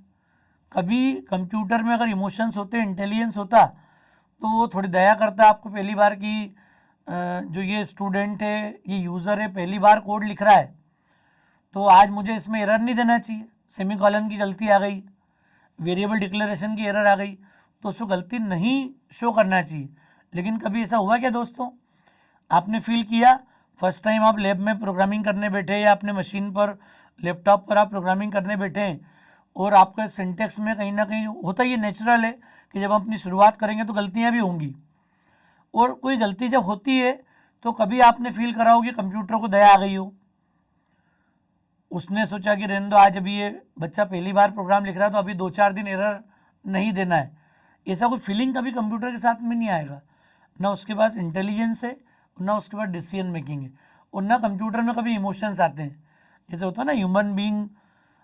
कभी कंप्यूटर में अगर इमोशंस होते, इंटेलिजेंस होता, तो वो थोड़ी दया करता है आपको पहली बार की, जो ये स्टूडेंट है, ये यूज़र है, पहली बार कोड लिख रहा है, तो आज मुझे इसमें एरर नहीं देना चाहिए, सेमीकोलन की गलती आ गई, वेरिएबल डिक्लेरेशन की एरर आ गई, तो उसको गलती नहीं शो करना चाहिए। लेकिन कभी ऐसा हुआ क्या दोस्तों, आपने फील किया फर्स्ट टाइम आप लैब में प्रोग्रामिंग करने बैठे या अपने मशीन पर, लैपटॉप पर आप प्रोग्रामिंग करने बैठे हैं और आपके सिंटेक्स में कहीं ना कहीं होता, ये नेचुरल है कि जब हम अपनी शुरुआत करेंगे तो गलतियां भी होंगी, और कोई गलती जब होती है तो कभी आपने फील करा हो कि कंप्यूटर को दया आ गई हो, उसने सोचा कि रहने दो, आज अभी ये बच्चा पहली बार प्रोग्राम लिख रहा है तो अभी 2-4 दिन एरर नहीं देना है। ऐसा कोई फीलिंग कभी कंप्यूटर के साथ में नहीं आएगा, ना उसके पास इंटेलिजेंस है, ना उसके पास डिसीजन मेकिंग है, और ना कंप्यूटर में कभी इमोशंस आते हैं। जैसे होता है ना ह्यूमन बीइंग,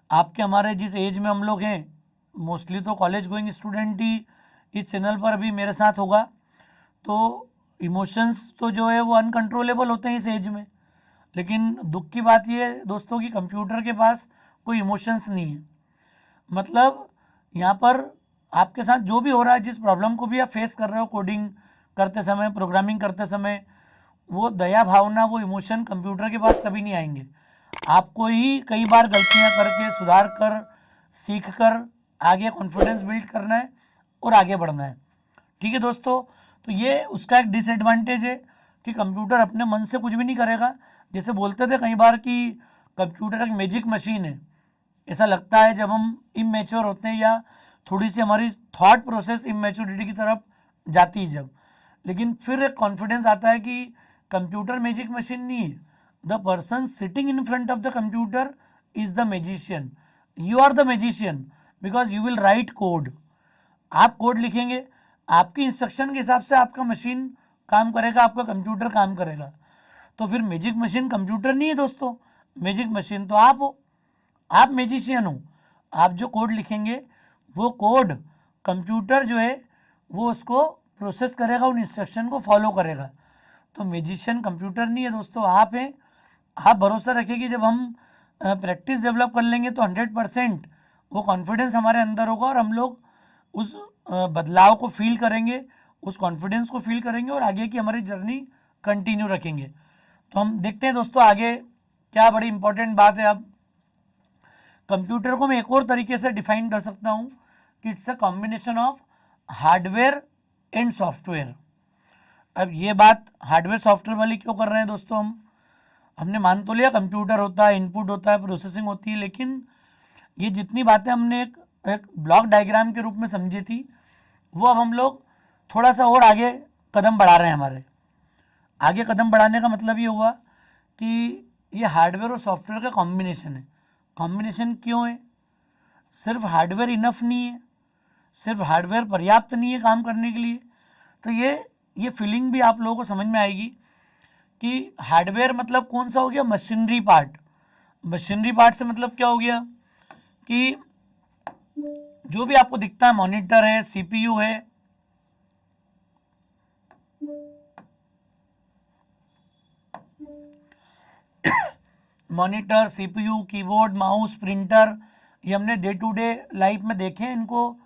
आपके हमारे जिस एज में हम लोग हैं, मोस्टली तो कॉलेज गोइंग स्टूडेंट ही इस चैनल पर अभी मेरे साथ होगा, तो इमोशंस तो जो है वो अनकंट्रोलेबल होते हैं इस एज में। लेकिन दुख की बात ये है दोस्तों कि कंप्यूटर के पास कोई इमोशंस नहीं है। मतलब यहाँ पर आपके साथ जो भी हो रहा है, जिस प्रॉब्लम को भी आप फेस कर रहे हो कोडिंग करते समय, प्रोग्रामिंग करते समय, वो दया भावना, वो इमोशन कंप्यूटर के पास कभी नहीं आएंगे। आपको ही कई बार गलतियाँ करके, सुधार कर, सीख कर आगे कॉन्फिडेंस बिल्ड करना है और आगे बढ़ना है। ठीक है दोस्तों, तो ये उसका एक डिसएडवांटेज है कि कंप्यूटर अपने मन से कुछ भी नहीं करेगा। जैसे बोलते थे कई बार कि कंप्यूटर एक मैजिक मशीन है, ऐसा लगता है जब हम इमेच्योर होते हैं या थोड़ी सी हमारी थॉट प्रोसेस इमेच्योरिटी की तरफ जाती है जब, लेकिन फिर एक कॉन्फिडेंस आता है कि कंप्यूटर मैजिक मशीन नहीं है, the person sitting in front of the computer is the magician, you are the magician because you will write code. आप कोड लिखेंगे, आपकी इंस्ट्रक्शन के हिसाब से आपका मशीन काम करेगा, आपका कंप्यूटर काम करेगा। तो फिर मैजिक मशीन कंप्यूटर नहीं है दोस्तों, मैजिक मशीन तो आप हो, आप मैजिशियन हो। आप जो कोड लिखेंगे वो कोड कंप्यूटर जो है वो उसको प्रोसेस करेगा, उन इंस्ट्रक्शन को फॉलो करेगा। तो मैजिशियन कंप्यूटर नहीं है दोस्तों, आप हैं। आप भरोसा रखिए कि जब हम प्रैक्टिस डेवलप कर लेंगे तो 100% वो कॉन्फिडेंस हमारे अंदर होगा और हम लोग उस बदलाव को फील करेंगे, उस कॉन्फिडेंस को फील करेंगे और आगे की हमारी जर्नी कंटिन्यू रखेंगे। तो हम देखते हैं दोस्तों आगे क्या बड़ी इंपॉर्टेंट बात है। अब कंप्यूटर को मैं एक और तरीके से डिफाइन कर सकता हूँ कि it's a combination of hardware and software. अब ये बात हार्डवेयर सॉफ्टवेयर वाली क्यों कर रहे हैं दोस्तों, हमने मान तो लिया कंप्यूटर होता है, इनपुट होता है, प्रोसेसिंग होती है, लेकिन ये जितनी बातें हमने एक ब्लॉक डायग्राम के रूप में समझी थी वो अब हम लोग थोड़ा सा और आगे कदम बढ़ा रहे हैं। हमारे आगे कदम बढ़ाने का मतलब ये हुआ कि ये हार्डवेयर और सॉफ्टवेयर का कॉम्बिनेशन है। कॉम्बिनेशन क्यों है? सिर्फ हार्डवेयर इनफ नहीं है, सिर्फ हार्डवेयर पर्याप्त नहीं है काम करने के लिए। तो ये फीलिंग भी आप लोगों को समझ में आएगी कि हार्डवेयर मतलब कौन सा हो गया, मशीनरी पार्ट। मशीनरी पार्ट से मतलब क्या हो गया कि जो भी आपको दिखता है, मॉनिटर है, सीपीयू है, monitor, CPU, keyboard, mouse, printer, ये हमने डे टू डे लाइफ में देखे हैं इनको,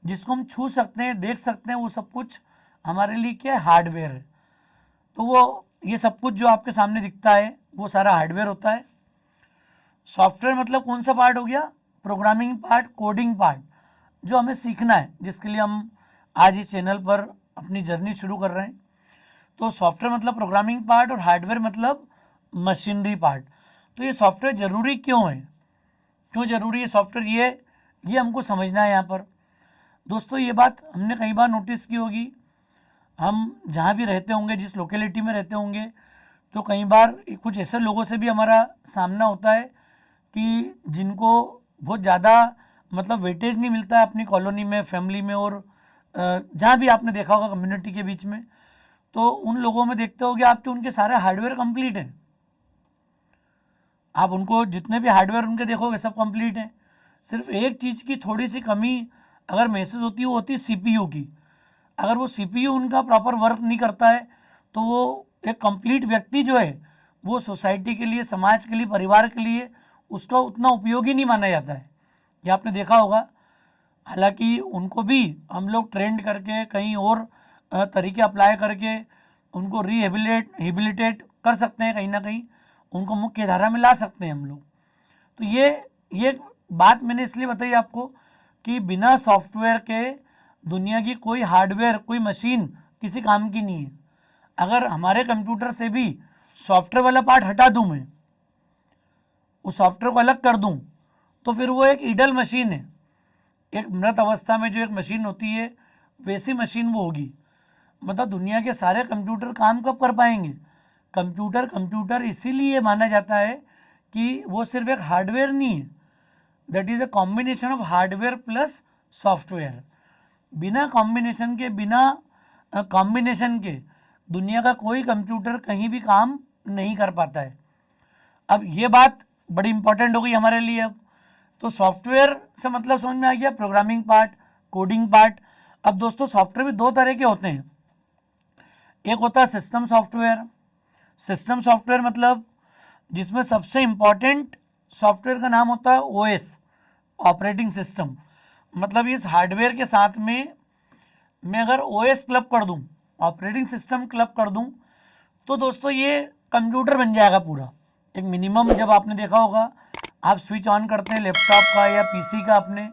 जिसको हम छू सकते हैं, देख सकते हैं, वो सब कुछ हमारे लिए क्या है, हार्डवेयर है। तो वो ये सब कुछ जो आपके सामने दिखता है वो सारा हार्डवेयर होता है। सॉफ्टवेयर मतलब कौन सा पार्ट हो गया, प्रोग्रामिंग पार्ट, कोडिंग पार्ट, जो हमें सीखना है, जिसके लिए हम आज इस चैनल पर अपनी जर्नी शुरू कर रहे हैं। तो सॉफ्टवेयर मतलब प्रोग्रामिंग पार्ट और हार्डवेयर मतलब मशीनरी पार्ट। तो ये सॉफ्टवेयर ज़रूरी क्यों है, क्यों ज़रूरी है सॉफ्टवेयर, ये हमको समझना है यहाँ पर दोस्तों। ये बात हमने कई बार नोटिस की होगी, हम जहाँ भी रहते होंगे, जिस लोकेलिटी में रहते होंगे, तो कई बार कुछ ऐसे लोगों से भी हमारा सामना होता है कि जिनको बहुत ज़्यादा मतलब वेटेज नहीं मिलता है अपनी कॉलोनी में, फैमिली में, और जहाँ भी आपने देखा होगा कम्युनिटी के बीच में, तो उन लोगों में देखते होगे आपके उनके सारे हार्डवेयर कंप्लीट हैं। आप उनको जितने भी हार्डवेयर उनके देखोगे सब कंप्लीट हैं, सिर्फ एक चीज़ की थोड़ी सी कमी अगर महसूस होती है, वो होती है सीपीयू की। अगर वो सीपीयू उनका प्रॉपर वर्क नहीं करता है तो वो एक कंप्लीट व्यक्ति जो है वो सोसाइटी के लिए, समाज के लिए, परिवार के लिए उसका उतना उपयोगी नहीं माना जाता है। ये आपने देखा होगा। हालांकि उनको भी हम लोग ट्रेंड करके कहीं और तरीके अप्लाई करके उनको रिहेबिलिटेट कर सकते हैं, कहीं ना कहीं उनको मुख्य धारा में ला सकते हैं हम लोग। तो ये बात मैंने इसलिए बताई आपको कि बिना सॉफ्टवेयर के दुनिया की कोई हार्डवेयर, कोई मशीन किसी काम की नहीं है। अगर हमारे कंप्यूटर से भी सॉफ्टवेयर वाला पार्ट हटा दूं, मैं उस सॉफ्टवेयर को अलग कर दूं, तो फिर वो एक ईडल मशीन है। एक मृत अवस्था में जो एक मशीन होती है वैसी मशीन वो होगी। मतलब दुनिया के सारे कंप्यूटर काम कब कर पाएंगे? कंप्यूटर इसीलिए माना जाता है कि वो सिर्फ एक हार्डवेयर नहीं है, that is a combination of hardware plus software. बिना कॉम्बिनेशन के, बिना कॉम्बिनेशन के दुनिया का कोई कंप्यूटर कहीं भी काम नहीं कर पाता है। अब ये बात बड़ी इंपॉर्टेंट हो गई हमारे लिए। अब तो सॉफ्टवेयर से मतलब समझ में आ गया, प्रोग्रामिंग पार्ट, कोडिंग पार्ट। अब दोस्तों सॉफ्टवेयर भी दो तरह के होते हैं, एक होता है सिस्टम सॉफ्टवेयर। सिस्टम सॉफ्टवेयर मतलब जिसमें सबसे इंपॉर्टेंट सॉफ्टवेयर का नाम होता है ओएस, ऑपरेटिंग सिस्टम। मतलब इस हार्डवेयर के साथ में मैं अगर ओएस क्लब कर दूं, ऑपरेटिंग सिस्टम क्लब कर दूं, तो दोस्तों ये कंप्यूटर बन जाएगा पूरा। एक मिनिमम, जब आपने देखा होगा आप स्विच ऑन करते हैं लैपटॉप का या पीसी का अपने,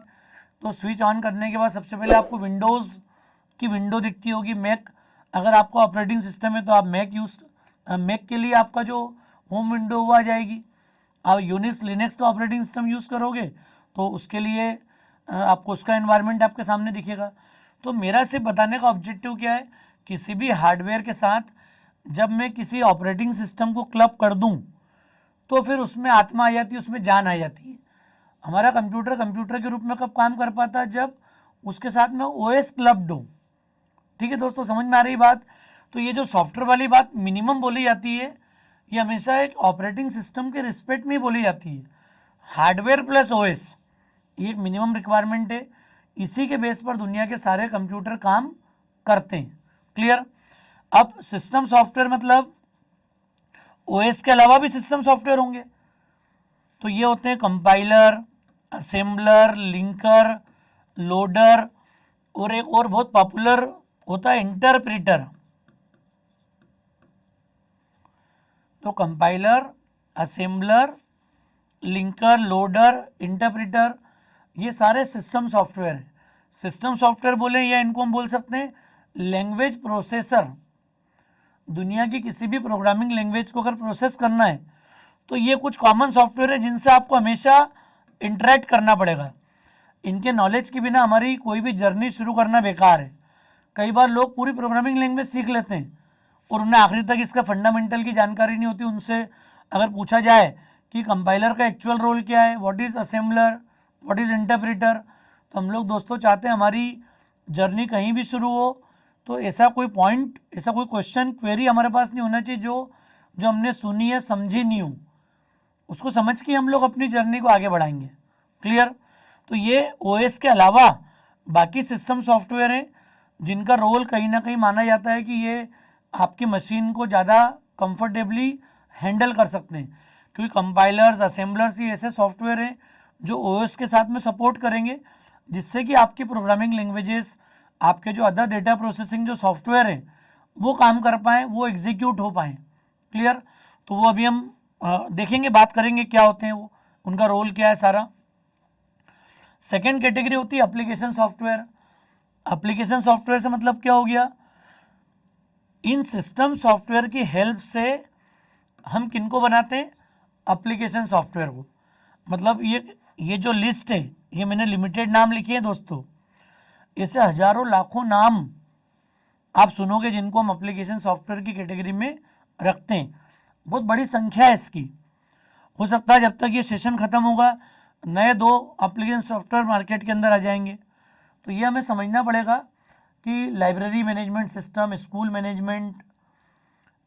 तो स्विच ऑन करने के बाद सबसे पहले आपको विंडोज़ की विंडो दिखती होगी, मैक। अगर आपका ऑपरेटिंग सिस्टम है तो आप मैक के लिए आपका जो होम विंडो वो आ जाएगी। आप यूनिक्स लिनक्स का ऑपरेटिंग सिस्टम यूज़ करोगे तो उसके लिए आपको उसका एनवायरनमेंट आपके सामने दिखेगा। तो मेरा सिर्फ बताने का ऑब्जेक्टिव क्या है, किसी भी हार्डवेयर के साथ जब मैं किसी ऑपरेटिंग सिस्टम को क्लब कर दूं तो फिर उसमें आत्मा आ जाती है, उसमें जान आ जाती है। हमारा कंप्यूटर कंप्यूटर के रूप में कब काम कर पाता है, जब उसके साथ में ओएस क्लब्ड हो। ठीक है दोस्तों, समझ में आ रही बात। तो ये जो सॉफ्टवेयर वाली बात मिनिमम बोली जाती है, ये हमेशा एक ऑपरेटिंग सिस्टम के रिस्पेक्ट में बोली जाती है। हार्डवेयर प्लस ओएस ये एक मिनिमम रिक्वायरमेंट है, इसी के बेस पर दुनिया के सारे कंप्यूटर काम करते हैं। क्लियर। अब सिस्टम सॉफ्टवेयर मतलब ओएस के अलावा भी सिस्टम सॉफ्टवेयर होंगे, तो ये होते हैं कंपाइलर, असेंबलर, लिंकर, लोडर, और एक और बहुत पॉपुलर होता है इंटरप्रीटर। तो compiler, assembler, linker, loader, interpreter, ये सारे सिस्टम सॉफ्टवेयर हैं। सिस्टम सॉफ्टवेयर बोले या इनको हम बोल सकते हैं लैंग्वेज प्रोसेसर। दुनिया की किसी भी प्रोग्रामिंग लैंग्वेज को अगर प्रोसेस करना है तो ये कुछ कॉमन सॉफ्टवेयर है जिनसे आपको हमेशा इंटरेक्ट करना पड़ेगा। इनके नॉलेज के बिना हमारी कोई भी जर्नी शुरू करना बेकार है। कई बार लोग पूरी प्रोग्रामिंग लैंग्वेज सीख लेते हैं और उन्हें आखिरी तक इसका फंडामेंटल की जानकारी नहीं होती। उनसे अगर पूछा जाए कि कंपाइलर का एक्चुअल रोल क्या है, what is assembler, what is interpreter, तो हम लोग दोस्तों चाहते हैं हमारी जर्नी कहीं भी शुरू हो तो ऐसा कोई पॉइंट, ऐसा कोई क्वेश्चन, क्वेरी हमारे पास नहीं होना चाहिए जो हमने सुनी है, समझी नहीं हो, उसको समझ के हम लोग अपनी जर्नी को आगे बढ़ाएंगे। क्लियर। तो ये ओएस के अलावा बाकी सिस्टम सॉफ्टवेयर हैं जिनका रोल कहीं ना कहीं माना जाता है कि ये आपकी मशीन को ज़्यादा कंफर्टेबली हैंडल कर सकते हैं, क्योंकि कंपाइलर्स, असेंबलर्स ये ऐसे सॉफ्टवेयर हैं जो ओएस के साथ में सपोर्ट करेंगे, जिससे कि आपकी प्रोग्रामिंग लैंग्वेजेस, आपके जो अदर डेटा प्रोसेसिंग जो सॉफ्टवेयर हैं वो काम कर पाएँ, वो एग्जीक्यूट हो पाएँ। क्लियर। तो वो अभी हम देखेंगे, बात करेंगे क्या होते हैं वो, उनका रोल क्या है सारा। सेकेंड कैटेगरी होती है एप्लीकेशन सॉफ्टवेयर। एप्लीकेशन सॉफ्टवेयर से मतलब क्या हो गया, इन सिस्टम सॉफ्टवेयर की हेल्प से हम किनको बनाते हैं, एप्लीकेशन सॉफ्टवेयर को। मतलब ये जो लिस्ट है, ये मैंने लिमिटेड नाम लिखे हैं दोस्तों, ऐसे हजारों लाखों नाम आप सुनोगे जिनको हम एप्लीकेशन सॉफ्टवेयर की कैटेगरी में रखते हैं। बहुत बड़ी संख्या है इसकी। हो सकता है जब तक ये सेशन खत्म होगा नए 2 एप्लीकेशन सॉफ्टवेयर मार्केट के अंदर आ जाएंगे। तो ये हमें समझना पड़ेगा कि library management system, school management,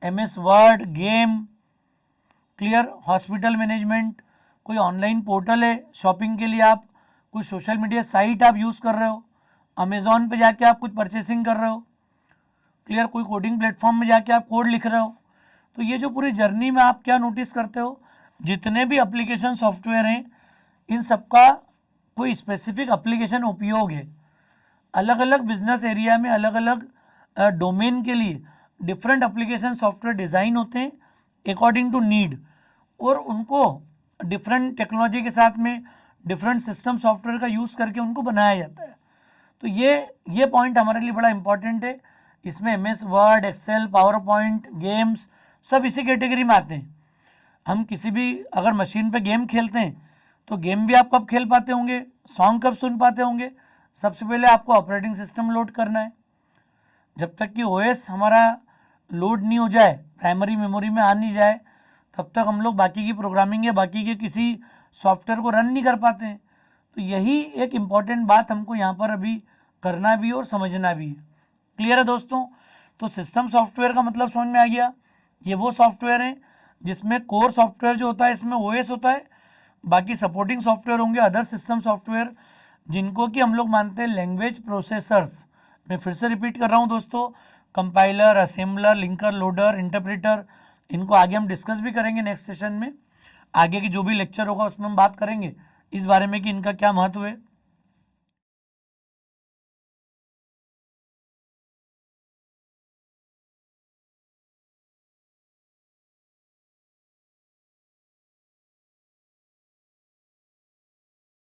MS word, game, clear, hospital management, कोई ऑनलाइन पोर्टल है शॉपिंग के लिए, आप कोई सोशल मीडिया साइट आप यूज़ कर रहे हो, अमेजोन पे जाके आप कुछ परचेसिंग कर रहे हो, क्लियर, कोई कोडिंग प्लेटफॉर्म में जाके आप कोड लिख रहे हो। तो ये जो पूरी जर्नी में आप क्या नोटिस करते हो, जितने भी एप्लीकेशन सॉफ्टवेयर हैं इन सबका कोई स्पेसिफिक एप्लीकेशन उपयोग है। अलग अलग बिजनेस एरिया में अलग अलग डोमेन के लिए डिफरेंट एप्लीकेशन सॉफ्टवेयर डिज़ाइन होते हैं अकॉर्डिंग टू नीड, और उनको डिफरेंट टेक्नोलॉजी के साथ में डिफरेंट सिस्टम सॉफ्टवेयर का यूज़ करके उनको बनाया जाता है। तो ये पॉइंट हमारे लिए बड़ा इंपॉर्टेंट है। इसमें MS Word, Excel, PowerPoint, games सब इसी कैटेगरी में आते हैं। हम किसी भी अगर मशीन पे गेम खेलते हैं तो गेम भी आप कब खेल पाते होंगे, सॉन्ग कब सुन पाते होंगे, सबसे पहले आपको ऑपरेटिंग सिस्टम लोड करना है। जब तक कि ओएस हमारा लोड नहीं हो जाए, प्राइमरी मेमोरी में आ नहीं जाए, तब तक हम लोग बाकी की प्रोग्रामिंग या बाकी के किसी सॉफ्टवेयर को रन नहीं कर पाते हैं। तो यही एक इम्पॉर्टेंट बात हमको यहाँ पर अभी करना भी और समझना भी है। क्लियर है दोस्तों। तो सिस्टम सॉफ्टवेयर का मतलब समझ में आ गया, ये वो सॉफ्टवेयर हैं जिसमें कोर सॉफ्टवेयर जो होता है इसमें ओएस होता है, बाकी सपोर्टिंग सॉफ्टवेयर होंगे अदर सिस्टम सॉफ्टवेयर, जिनको कि हम लोग मानते हैं लैंग्वेज प्रोसेसर्स। मैं फिर से रिपीट कर रहा हूँ दोस्तों, compiler, assembler, linker, loader, interpreter, इनको आगे हम डिस्कस भी करेंगे नेक्स्ट सेशन में। आगे की जो भी लेक्चर होगा उसमें हम बात करेंगे इस बारे में कि इनका क्या महत्व है।